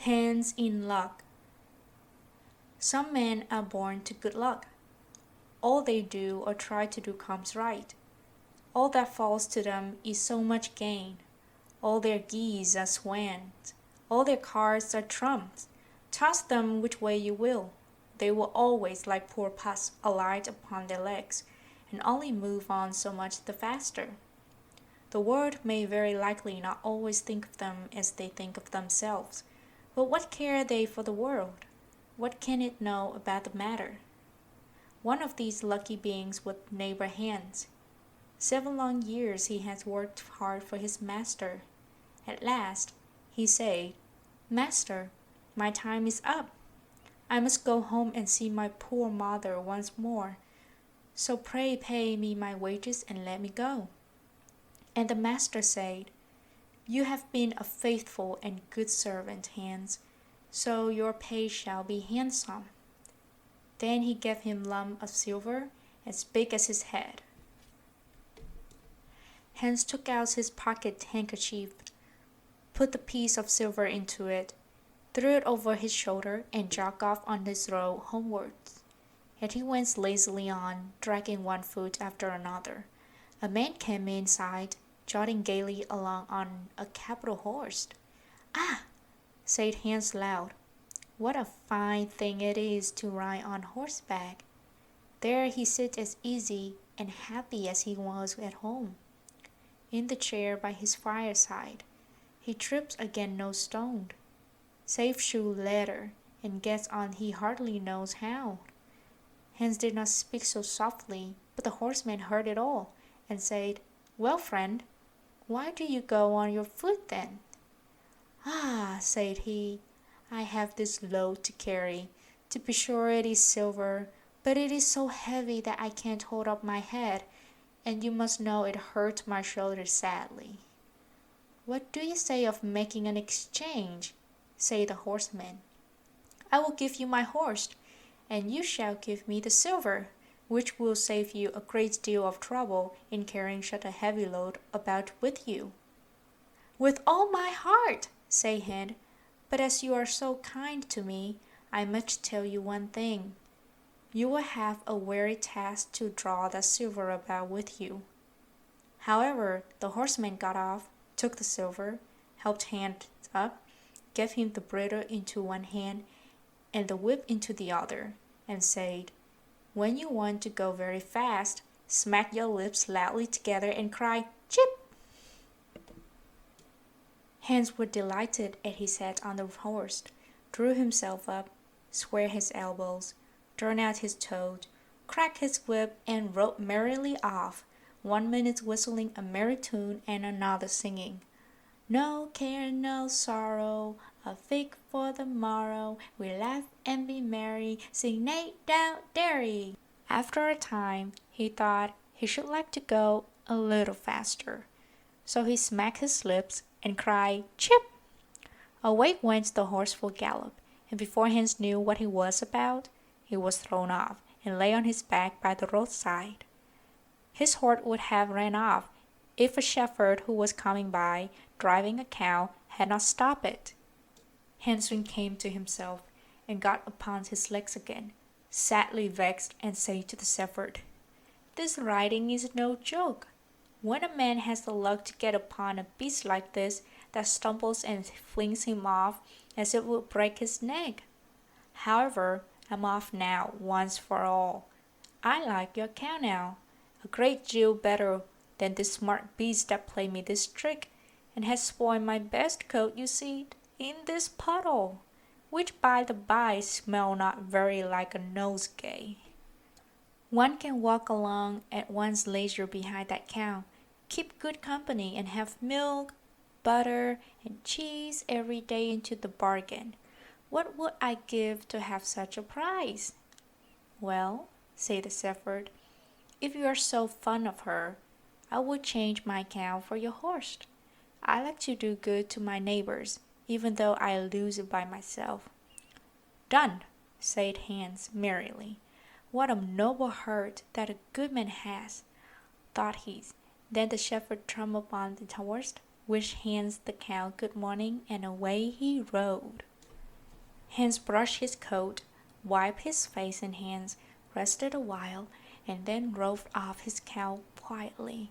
Hands in luck. Some men are born to good luck. All they do or try to do comes right. All that falls to them is so much gain. All their geese are swans. All their cards are trumps. Toss them which way you will. They will always, like poor puss, alight upon their legs, and only move on so much the faster. The world may very likely not always think of them as they think of themselves, but what care they for the world? What can it know about the matter? One of these lucky beings was neighbor Hans. 7 long years he has worked hard for his master. At last, he said, "Master, my time is up. I must go home and see my poor mother once more. So pray pay me my wages and let me go." And the master said, "You have been a faithful and good servant, Hans, so your pay shall be handsome." Then he gave him a lump of silver as big as his head. Hans took out his pocket handkerchief, put the piece of silver into it, threw it over his shoulder, and jogged off on his road homewards. Yet he went lazily on, dragging one foot after another. A man came in sight, trotting gaily along on a capital horse. "Ah!" said Hans loud. "What a fine thing it is to ride on horseback! There he sits as easy and happy as he was at home, in the chair by his fireside. He trips again no stone, safe shoe leather, and gets on he hardly knows how." Hans did not speak so softly, but the horseman heard it all, and said, "Well, friend, why do you go on your foot then?" "Ah," said he, "I have this load to carry. To be sure it is silver, but it is so heavy that I can't hold up my head, and you must know it hurts my shoulders sadly." "What do you say of making an exchange?" said the horseman. "I will give you my horse, and you shall give me the silver, which will save you a great deal of trouble in carrying such a heavy load about with you." "With all my heart," said Hans, "but as you are so kind to me, I must tell you one thing. You will have a weary task to draw that silver about with you." However, the horseman got off, took the silver, helped Hans up, gave him the bridle into one hand and the whip into the other, and said, "When you want to go very fast, smack your lips loudly together and cry, 'Chip!'" Hans was delighted as he sat on the horse, drew himself up, squared his elbows, turned out his toes, cracked his whip, and rode merrily off, 1 minute whistling a merry tune and another singing, "No care, no sorrow, a fig for the morrow, we laugh and be merry, sing nay down dairy." After a time, he thought he should like to go a little faster, so he smacked his lips and cried, "Chip!" Away went the horse full gallop, and before Hans knew what he was about, he was thrown off, and lay on his back by the roadside. His horse would have ran off, if a shepherd who was coming by, driving a cow, had not stopped it. Hans soon came to himself, and got upon his legs again, sadly vexed, and said to the shepherd, "This riding is no joke. When a man has the luck to get upon a beast like this, that stumbles and flings him off as it would break his neck. However, I'm off now, once for all. I like your cow now, a great deal better than this smart beast that played me this trick, and has spoiled my best coat you see in this puddle, which by the by smell not very like a nosegay. One can walk along at one's leisure behind that cow, keep good company, and have milk, butter, and cheese every day into the bargain. What would I give to have such a prize?" "Well," said the shepherd, "if you are so fond of her, I will change my cow for your horse. I like to do good to my neighbors, even though I lose it by myself." "Done," said Hans merrily. "What a noble heart that a good man has," thought he. Then the shepherd turned upon the horse, wished Hans the cow good morning, and away he rode. Hans brushed his coat, wiped his face and hands, rested a while, and then rode off his cow quietly,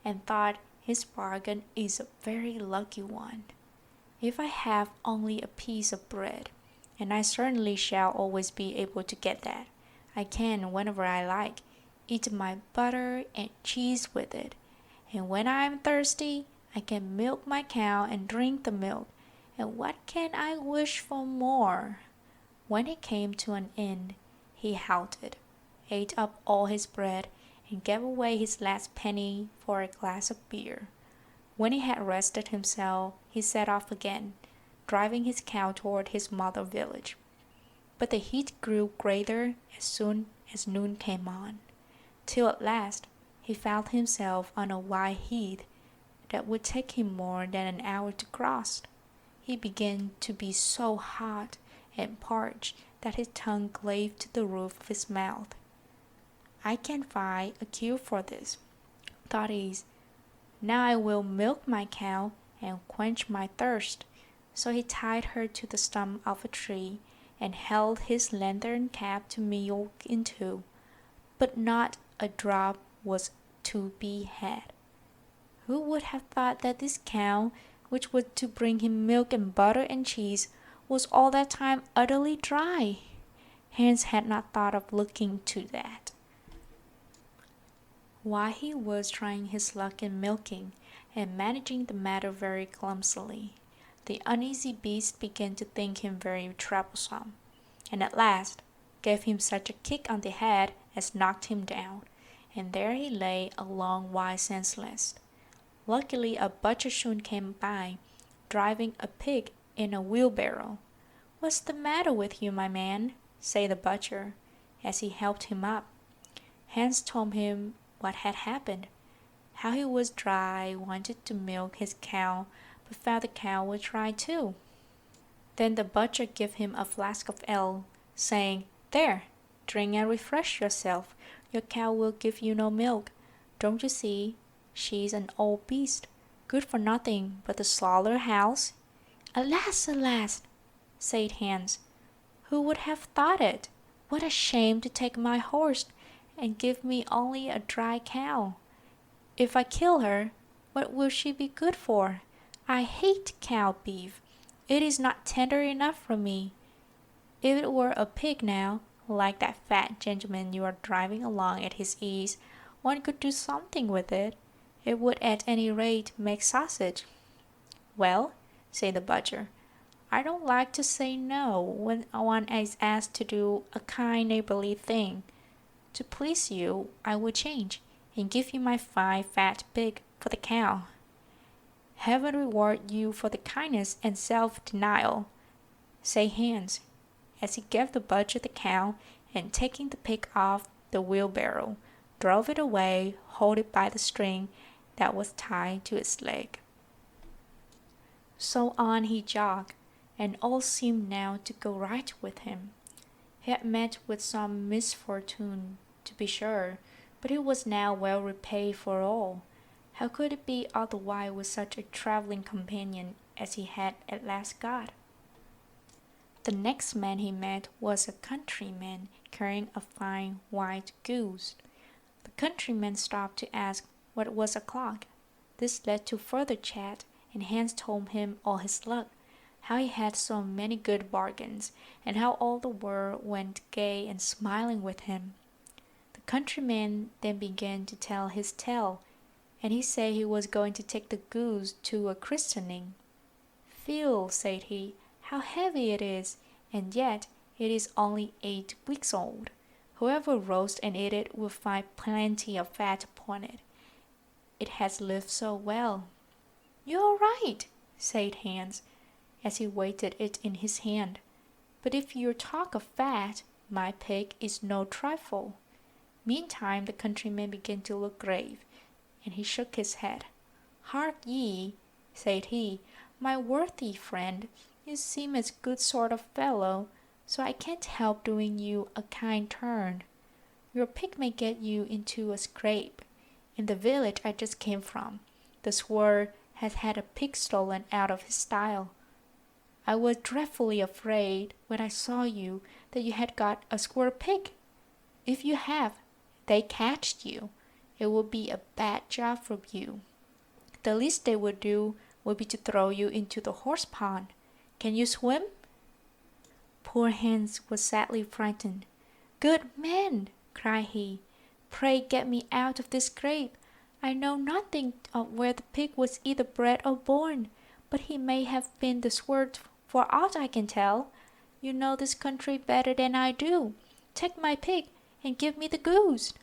and thought his bargain is a very lucky one. If I have only a piece of bread, and I certainly shall always be able to get that, I can, whenever I like, eat my butter and cheese with it, and when I am thirsty, I can milk my cow and drink the milk, and what can I wish for more? When he came to an end, he halted, ate up all his bread, and gave away his last penny for a glass of beer. When he had rested himself, he set off again, driving his cow toward his mother village. But the heat grew greater as soon as noon came on, till at last he found himself on a wide heath that would take him more than an hour to cross. He began to be so hot and parched that his tongue clave to the roof of his mouth. I can find a cure for this, thought he. Now I will milk my cow and quench my thirst. So he tied her to the stump of a tree and held his lantern cap to milk into, but not a drop was to be had. Who would have thought that this cow, which was to bring him milk and butter and cheese, was all that time utterly dry? Hans had not thought of looking to that. While he was trying his luck in milking, and managing the matter very clumsily, the uneasy beast began to think him very troublesome, and at last gave him such a kick on the head as knocked him down, and there he lay a long while senseless. Luckily a butcher soon came by, driving a pig in a wheelbarrow. "What's the matter with you, my man?" said the butcher, as he helped him up. Hans told him what had happened, how he was dry, wanted to milk his cow, but found the cow was dry too. Then the butcher gave him a flask of ale, saying, "There, drink and refresh yourself. Your cow will give you no milk. Don't you see? She's an old beast, good for nothing but the slaughter-house." "Alas, alas!" said Hans. "Who would have thought it? What a shame to take my horse and give me only a dry cow. If I kill her, what will she be good for? I hate cow beef. It is not tender enough for me. If it were a pig now, like that fat gentleman you are driving along at his ease, one could do something with it. It would at any rate make sausage." "Well," said the butcher, "I don't like to say no when one is asked to do a kind neighborly thing. To please you, I will change, and give you my fine fat pig for the cow." "Heaven reward you for the kindness and self-denial," said Hans, as he gave the butcher the cow, and taking the pig off the wheelbarrow, drove it away, holding it by the string that was tied to its leg. So on he jogged, and all seemed now to go right with him. He had met with some misfortune, to be sure, but he was now well repaid for all. How could it be otherwise with such a travelling companion as he had at last got? The next man he met was a countryman carrying a fine white goose. The countryman stopped to ask what was o'clock. This led to further chat, and Hans told him all his luck, how he had so many good bargains, and how all the world went gay and smiling with him. The countryman then began to tell his tale, and he said he was going to take the goose to a christening. "Feel," said he, "how heavy it is, and yet it is only 8 weeks old. Whoever roasts and eats it will find plenty of fat upon it. It has lived so well." "You are right," said Hans, as he weighted it in his hand. "But if you talk of fat, my pig is no trifle." Meantime the countryman began to look grave, and he shook his head. "Hark ye," said he, "my worthy friend, you seem a good sort of fellow, so I can't help doing you a kind turn. Your pig may get you into a scrape. In the village I just came from, the squire has had a pig stolen out of his stall. I was dreadfully afraid when I saw you that you had got a squirrel pig. If you have, they catched you. It would be a bad job for you. The least they would do would be to throw you into the horse pond. Can you swim?" Poor Hans was sadly frightened. "Good man," cried he, "pray get me out of this scrape. I know nothing of where the pig was either bred or born, but he may have been the sword for aught I can tell. You know this country better than I do. Take my pig and give me the goose."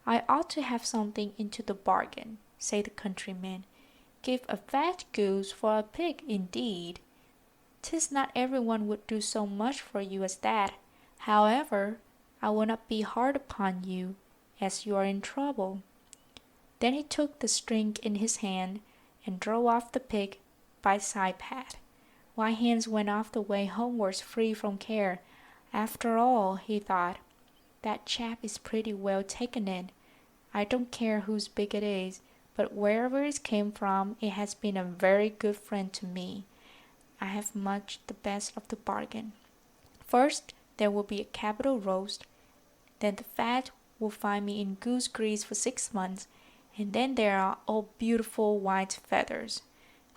"I ought to have something into the bargain," said the countryman. "Give a fat goose for a pig, indeed! 'Tis not everyone would do so much for you as that. However, I will not be hard upon you, as you are in trouble." Then he took the string in his hand and drove off the pig by the side path, while Hans went off the way homewards free from care. "After all," he thought, "that chap is pretty well taken in. I don't care whose pig it is, but wherever it came from, it has been a very good friend to me. I have much the best of the bargain. First, there will be a capital roast, then the fat will find me in goose grease for 6 months, and then there are all beautiful white feathers.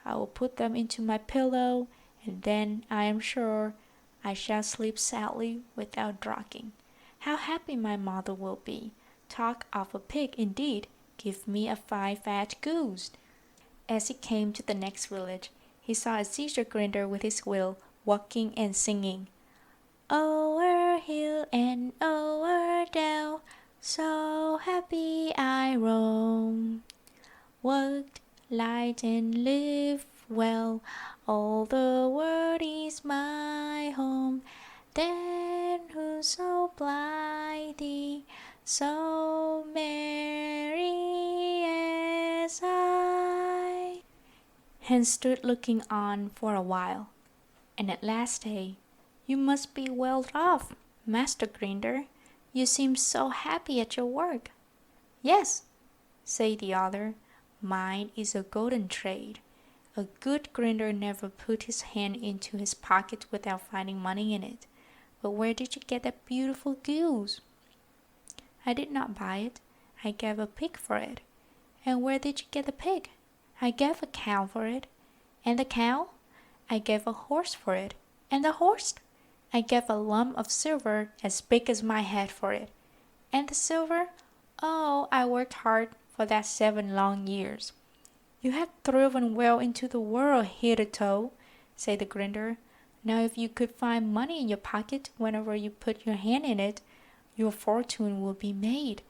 I will put them into my pillow, and then I am sure I shall sleep soundly without rocking. How happy my mother will be! Talk of a pig, indeed! Give me a fine fat goose." As he came to the next village, he saw a scissor grinder with his wheel, walking and singing, "O'er hill and o'er dale, so happy I roam. Work light and live well, all the world is my home. Then who so blithe, so merry as I?" Hans stood looking on for a while, and at last said, "You must be well off, Master Grinder. You seem so happy at your work." "Yes," said the other, "mine is a golden trade. A good grinder never put his hand into his pocket without finding money in it. But where did you get that beautiful goose?" "I did not buy it. I gave a pig for it." "And where did you get the pig?" "I gave a cow for it." "And the cow?" "I gave a horse for it." "And the horse?" "I gave a lump of silver as big as my head for it." "And the silver?" "Oh, I worked hard for that 7 long years." "You have thriven well into the world hitherto," said the grinder. "Now if you could find money in your pocket whenever you put your hand in it, your fortune will be made."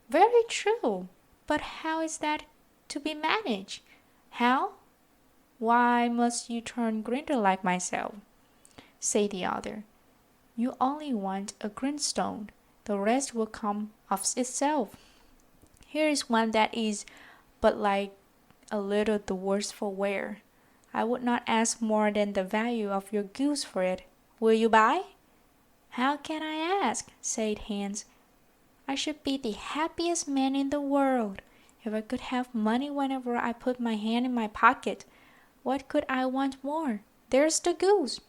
"Very true, but how is that to be managed?" "How? Why must you turn grinder like myself?" said the other. "You only want a grindstone, the rest will come of itself. Here is one that is but like a little the worse for wear. I would not ask more than the value of your goose for it. Will you buy?" "How can I ask?" said Hans. "I should be the happiest man in the world if I could have money whenever I put my hand in my pocket. What could I want more? There's the goose."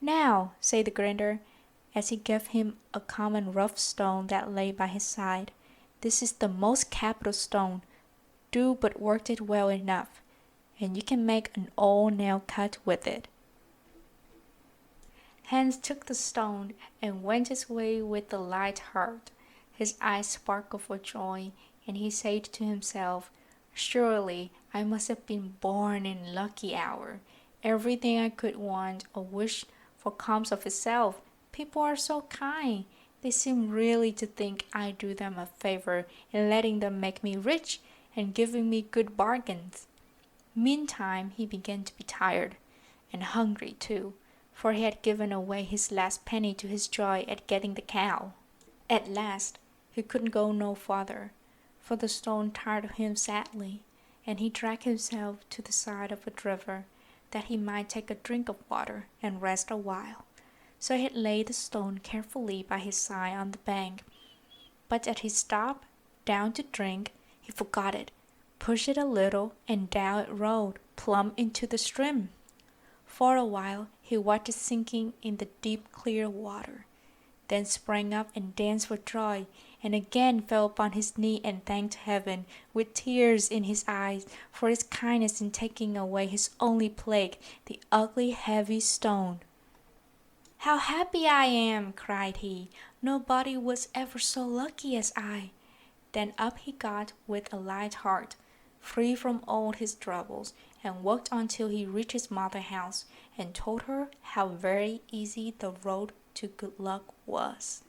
"Now," said the grinder, as he gave him a common rough stone that lay by his side, "this is the most capital stone. Do but work it well enough, and you can make an old nail cut with it." Hans took the stone and went his way with a light heart. His eyes sparkled for joy, and he said to himself, "Surely I must have been born in a lucky hour. Everything I could want or wish for comes of itself. People are so kind. They seem really to think I do them a favor in letting them make me rich and giving me good bargains." Meantime he began to be tired, and hungry too, for he had given away his last penny to his joy at getting the cow. At last he could go no farther, for the stone tired him sadly, and he dragged himself to the side of a river, that he might take a drink of water and rest a while. So he laid the stone carefully by his side on the bank. But as he stopped down to drink, he forgot it, pushed it a little, and down it rolled, plump into the stream. For a while he watched it sinking in the deep clear water, then sprang up and danced for joy, and again fell upon his knee and thanked heaven, with tears in his eyes, for its kindness in taking away his only plague, the ugly heavy stone. "How happy I am!" cried he. "Nobody was ever so lucky as I." Then up he got with a light heart, free from all his troubles, and walked on till he reached his mother's house, and told her how very easy the road to good luck was.